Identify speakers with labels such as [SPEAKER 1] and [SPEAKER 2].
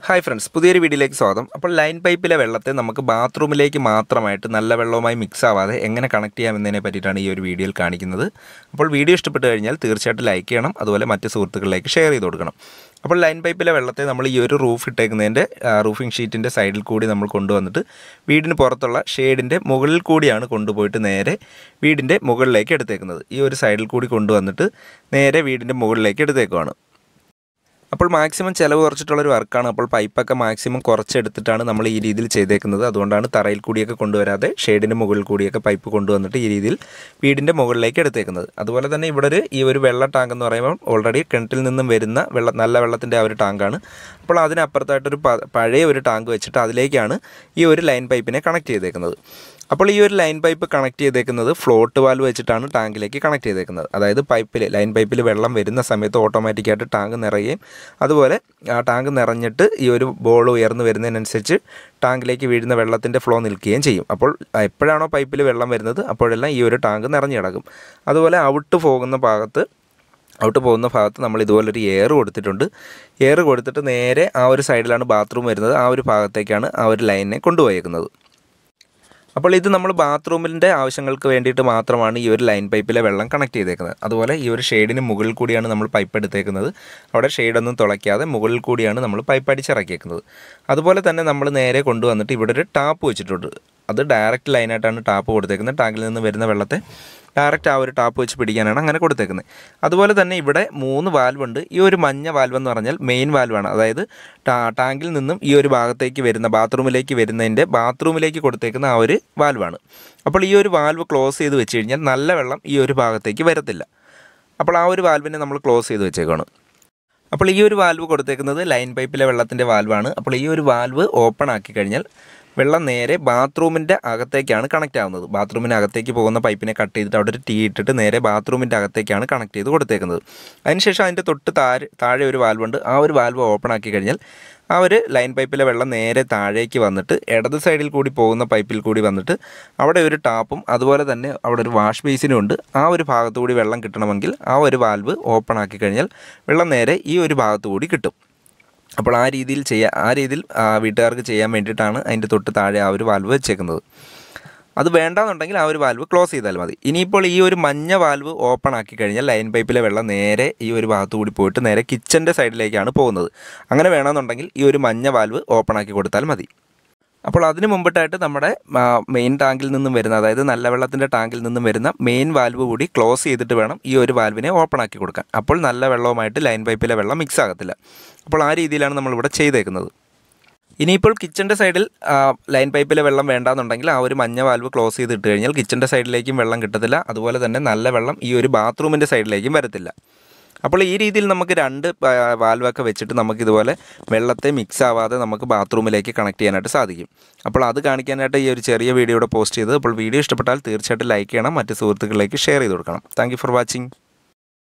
[SPEAKER 1] Hi friends, പുതിയൊരു വീഡിയോയിലേക്ക് സ്വാഗതം. അപ്പോൾ ലൈൻ പൈപ്പിലെ വെള്ളത്തെ നമുക്ക് ബാത്റൂമിലേക്ക് മാത്രമായിട്ട് നല്ല വെള്ളവുമായി മിക്സ് ആവാതെ എങ്ങനെ കണക്ട് ചെയ്യാമെന്നതിനെ പറ്റിയിട്ടാണ് ഈ ഒരു വീഡിയോയിൽ കാണിക്കുന്നത്. അപ്പോൾ വീഡിയോ ഇഷ്ടപ്പെട്ട് കഴിഞ്ഞാൽ തീർച്ചയായിട്ടും ലൈക്ക് ചെയ്യണം, അതുപോലെ മറ്റ് സുഹൃത്തുക്കളിലേക്ക് ഷെയർ ചെയ്ത് കൊടുക്കണം. അപ്പോൾ ലൈൻ പൈപ്പിലെ വെള്ളത്തെ നമ്മൾ ഈ ഒരു റൂഫ് ഇട്ടേക്കുന്നതിൻ്റെ റൂഫിംഗ് ഷീറ്റിൻ്റെ സൈഡിൽ കൂടി നമ്മൾ കൊണ്ടുവന്നിട്ട് വീടിന് പുറത്തുള്ള ഷെയ്ഡിൻ്റെ മുകളിൽ കൂടിയാണ് കൊണ്ടുപോയിട്ട് നേരെ വീടിൻ്റെ മുകളിലേക്ക് എടുത്തേക്കുന്നത്. ഈ ഒരു സൈഡിൽ കൂടി കൊണ്ടുവന്നിട്ട് നേരെ വീടിൻ്റെ മുകളിലേക്ക് എടുത്തേക്കുവാണ്. അപ്പോൾ മാക്സിമം ചിലവ് കുറച്ചിട്ടുള്ളൊരു വർക്കാണ്. അപ്പോൾ പൈപ്പൊക്കെ മാക്സിമം കുറച്ചെടുത്തിട്ടാണ് നമ്മൾ ഈ രീതിയിൽ ചെയ്തേക്കുന്നത്. അതുകൊണ്ടാണ് തറയിൽ കൂടിയൊക്കെ കൊണ്ടുവരാതെ ഷെയ്ഡിൻ്റെ മുകളിൽ കൂടിയൊക്കെ പൈപ്പ് കൊണ്ടുവന്നിട്ട് ഈ രീതിയിൽ വീടിൻ്റെ മുകളിലേക്ക് എടുത്തേക്കുന്നത്. അതുപോലെ തന്നെ ഇവിടെ ഈ ഒരു വെള്ള ടാങ്ക് എന്ന് പറയുമ്പോൾ ഓൾറെഡി കിണറ്റിൽ നിന്നും വരുന്ന നല്ല വെള്ളത്തിൻ്റെ ആ ഒരു ടാങ്കാണ്. അപ്പോൾ അതിനപ്പുറത്തായിട്ടൊരു പഴയ ഒരു ടാങ്ക് വെച്ചിട്ട് അതിലേക്കാണ് ഈ ഒരു ലൈൻ പൈപ്പിനെ കണക്ട് ചെയ്തേക്കുന്നത്. അപ്പോൾ ഈ ഒരു ലൈൻ പൈപ്പ് കണക്ട് ചെയ്തേക്കുന്നത് ഫ്ലോട്ട് വാൽവ് വെച്ചിട്ടാണ് ടാങ്കിലേക്ക് കണക്ട് ചെയ്തേക്കുന്നത്. അതായത് ലൈൻ പൈപ്പിൽ വെള്ളം വരുന്ന സമയത്ത് ഓട്ടോമാറ്റിക്കായിട്ട് ടാങ്ക് നിറയുകയും അതുപോലെ ആ ടാങ്ക് നിറഞ്ഞിട്ട് ഈ ഒരു ബോൾ ഉയർന്നു വരുന്നതിനനുസരിച്ച് ടാങ്കിലേക്ക് വീഴുന്ന വെള്ളത്തിൻ്റെ ഫ്ലോ നിൽക്കുകയും ചെയ്യും. അപ്പോൾ എപ്പോഴാണോ പൈപ്പിൽ വെള്ളം വരുന്നത് അപ്പോഴെല്ലാം ഈ ഒരു ടാങ്ക് നിറഞ്ഞു കിടക്കും. അതുപോലെ ഔട്ട് പോകുന്ന ഭാഗത്ത് നമ്മൾ ഇതുപോലൊരു എയർ കൊടുത്തിട്ടുണ്ട്. എയർ കൊടുത്തിട്ട് നേരെ ആ ഒരു സൈഡിലാണ് ബാത്റൂം വരുന്നത്. ആ ഒരു ഭാഗത്തേക്കാണ് ആ ഒരു ലൈനിനെ കൊണ്ടുപോയേക്കുന്നത്. അപ്പോൾ ഇത് നമ്മൾ ബാത്റൂമിൻ്റെ ആവശ്യങ്ങൾക്ക് വേണ്ടിയിട്ട് മാത്രമാണ് ഈ ഒരു ലൈൻ പൈപ്പിലെ വെള്ളം കണക്ട് ചെയ്തേക്കുന്നത്. അതുപോലെ ഈ ഒരു ഷെയ്ഡിന് മുകളിൽ കൂടിയാണ് നമ്മൾ പൈപ്പ് എടുത്തേക്കുന്നത്. അവിടെ ഷെയ്ഡൊന്നും തുളയ്ക്കാതെ മുകളിൽ കൂടിയാണ് നമ്മൾ പൈപ്പ് അടിച്ചിറക്കിയേക്കുന്നത്. അതുപോലെ തന്നെ നമ്മൾ നേരെ കൊണ്ടുവന്നിട്ട് ഇവിടെ ഒരു ടാപ്പ് വെച്ചിട്ടുണ്ട്. അത് ഡയറക്റ്റ് ലൈനായിട്ടാണ് ടാപ്പ് കൊടുത്തേക്കുന്നത്. ടാങ്കിൽ നിന്ന് വരുന്ന വെള്ളത്തെ ഡയറക്റ്റ് ആ ഒരു ടാപ്പ് വെച്ച് പിടിക്കാനാണ് അങ്ങനെ കൊടുത്തേക്കുന്നത്. അതുപോലെ തന്നെ ഇവിടെ 3 വാൽവുണ്ട്. ഈ ഒരു മഞ്ഞ വാൽവ് എന്ന് പറഞ്ഞാൽ മെയിൻ വാൽവാണ്. അതായത് ടാങ്കിൽ നിന്നും ഈ ഒരു ഭാഗത്തേക്ക് വരുന്ന ബാത്റൂമിലേക്ക് കൊടുത്തേക്കുന്ന ആ ഒരു വാൽവാണ്. അപ്പോൾ ഈ ഒരു വാൽവ് ക്ലോസ് ചെയ്ത് വെച്ച് കഴിഞ്ഞാൽ നല്ല വെള്ളം ഈ ഒരു ഭാഗത്തേക്ക് വരത്തില്ല. അപ്പോൾ ആ ഒരു വാൽവിനെ നമ്മൾ ക്ലോസ് ചെയ്ത് വെച്ചേക്കാണ്. അപ്പോൾ ഈ ഒരു വാൽവ് കൊടുത്തേക്കുന്നത് ലൈൻ പൈപ്പിലെ വെള്ളത്തിൻ്റെ വാൽവാണ്. അപ്പോൾ ഈ ഒരു വാൽവ് ഓപ്പൺ ആക്കി കഴിഞ്ഞാൽ വെള്ളം നേരെ ബാത്റൂമിൻ്റെ അകത്തേക്കാണ് കണക്റ്റ് ആവുന്നത്. ബാത്റൂമിൻ്റെ അകത്തേക്ക് പോകുന്ന പൈപ്പിനെ കട്ട് ചെയ്തിട്ട് അവിടെ ഒരു ടീ ഇട്ടിട്ട് നേരെ ബാത്റൂമിൻ്റെ അകത്തേക്കാണ് കണക്ട് ചെയ്ത് കൊടുത്തേക്കുന്നത്. അതിനുശേഷം അതിൻ്റെ തൊട്ട് താഴെ ഒരു വാൽവുണ്ട്. ആ ഒരു വാൽവ് ഓപ്പൺ ആക്കി കഴിഞ്ഞാൽ ആ ഒരു ലൈൻ പൈപ്പിലെ വെള്ളം നേരെ താഴേക്ക് വന്നിട്ട് ഇടത് സൈഡിൽ കൂടി പോകുന്ന പൈപ്പിൽ കൂടി വന്നിട്ട് അവിടെ ഒരു ടാപ്പും അതുപോലെ തന്നെ അവിടെ ഒരു വാഷ് ബേസിനും ഉണ്ട്. ആ ഒരു ഭാഗത്തു കൂടി വെള്ളം കിട്ടണമെങ്കിൽ ആ ഒരു വാൽവ് ഓപ്പൺ ആക്കി കഴിഞ്ഞാൽ വെള്ളം നേരെ ഈ ഒരു ഭാഗത്തു കൂടി കിട്ടും. അപ്പോൾ ആ രീതിയിൽ വീട്ടുകാർക്ക് ചെയ്യാൻ വേണ്ടിയിട്ടാണ് അതിൻ്റെ തൊട്ട് താഴെ ആ ഒരു വാൽവ് വെച്ചേക്കുന്നത്. അത് വേണ്ടാന്നുണ്ടെങ്കിൽ ആ ഒരു വാൽവ് ക്ലോസ് ചെയ്താൽ മതി. ഇനിയിപ്പോൾ ഈ ഒരു മഞ്ഞ വാൽവ് ഓപ്പൺ ആക്കി കഴിഞ്ഞാൽ ലൈൻ പൈപ്പിലെ വെള്ളം നേരെ ഈ ഒരു ഭാഗത്തു കൂടി പോയിട്ട് നേരെ കിച്ചൻ്റെ സൈഡിലേക്കാണ് പോകുന്നത്. അങ്ങനെ വേണമെന്നുണ്ടെങ്കിൽ ഈ ഒരു മഞ്ഞ വാൽവ് ഓപ്പൺ ആക്കി കൊടുത്താൽ മതി. അപ്പോൾ അതിന് മുമ്പിട്ടായിട്ട് നമ്മുടെ മെയിൻ ടാങ്കിൽ നിന്നും വരുന്ന, അതായത് നല്ല വെള്ളത്തിൻ്റെ ടാങ്കിൽ നിന്നും വരുന്ന മെയിൻ വാൽവ് കൂടി ക്ലോസ് ചെയ്തിട്ട് വേണം ഈ ഒരു വാൽവിനെ ഓപ്പൺ ആക്കി കൊടുക്കാൻ. അപ്പോൾ നല്ല വെള്ളവുമായിട്ട് ലൈൻ പൈപ്പിലെ വെള്ളം മിക്സ് ആകത്തില്ല. അപ്പോൾ ആ രീതിയിലാണ് നമ്മളിവിടെ ചെയ്തേക്കുന്നത്. ഇനിയിപ്പോൾ കിച്ചൻ്റെ സൈഡിൽ ലൈൻ പൈപ്പിലെ വെള്ളം വേണ്ടാന്നുണ്ടെങ്കിൽ ആ ഒരു മഞ്ഞ വാൽവ് ക്ലോസ് ചെയ്തിട്ട് കഴിഞ്ഞാൽ കിച്ചൻ്റെ സൈഡിലേക്കും വെള്ളം കിട്ടത്തില്ല. അതുപോലെ തന്നെ നല്ല വെള്ളം ഈ ഒരു ബാത്റൂമിൻ്റെ സൈഡിലേക്കും വരത്തില്ല. അപ്പോൾ ഈ രീതിയിൽ നമുക്ക് 2 വാൽവൊക്കെ വെച്ചിട്ട് നമുക്കിതുപോലെ വെള്ളത്തെ മിക്സ് ആവാതെ നമുക്ക് ബാത്റൂമിലേക്ക് കണക്ട് ചെയ്യാനായിട്ട് സാധിക്കും. അപ്പോൾ അത് കാണിക്കാനായിട്ട് ഈ ഒരു ചെറിയ വീഡിയോ ഇവിടെ പോസ്റ്റ് ചെയ്തത്. അപ്പോൾ വീഡിയോ ഇഷ്ടപ്പെട്ടാൽ തീർച്ചയായിട്ടും ലൈക്ക് ചെയ്യണം, മറ്റ് സുഹൃത്തുക്കളിലേക്ക് ഷെയർ ചെയ്ത് കൊടുക്കണം. Thank you for watching.